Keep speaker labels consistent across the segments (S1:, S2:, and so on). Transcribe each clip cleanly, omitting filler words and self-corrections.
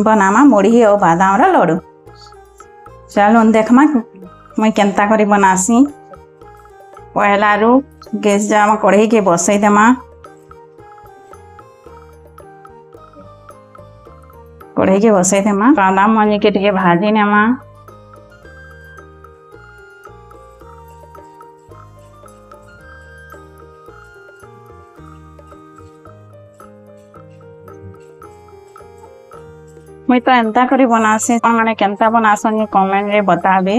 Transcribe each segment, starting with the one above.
S1: बनामा मुढ़ी और बादाम रा लड्डू। चलो देखमा मुई केन्ता करी बनासी। पहला रू गैस जामा कढ़ई के बसई देमा। कढ़ई के बसई देमा बादाम मनी के टिके भाजी नेमा। मुई तो एंता करी बनासी माने केन्ता बनासन कमेंट रे बताबे।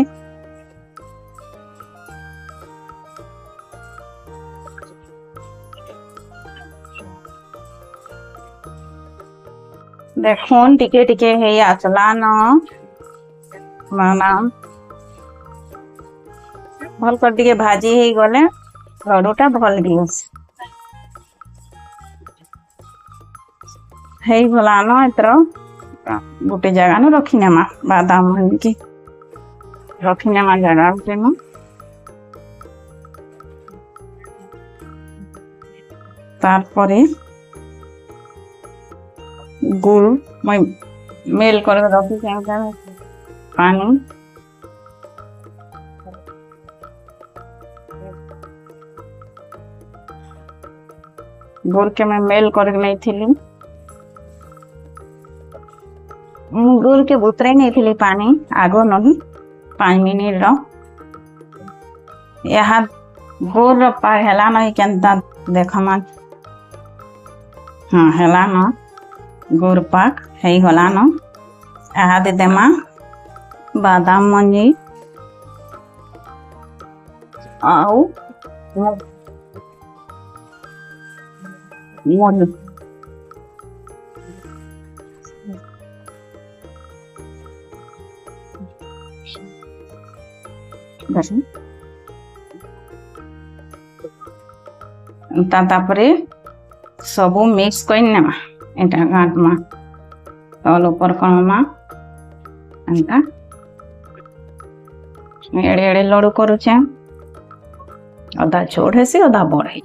S1: देखुन टिके टिके हे आसला न बादाम भल कर टिके भाजी हे गले लड्डूटा भल दियोस हे भला न एतर गोटे जगह न रखी नेमा। बादाम के रखी नेमा जगह के न तारपरे गुड़ मैं मेल कर रखी पानी गुड़ के मैं मेल कर नहीं थी। गुड़ के बुतरे नहीं थी पानी आगो नहीं 5 मिनट रो यहाँ गुड़ पार हेला नहीं केन्ता देखमा। हाँ हेला न गुड़ पाक है गला न यहाँ दे देमा बादाम मंजी आउ मुढ़ी तापरे सबू मिक्स कर नेमा। एटा गांठमा तल ऊपर करमा एंता एड़े एड़े लड्डू करुचे अधा छोट हेसी अधा बड़ है।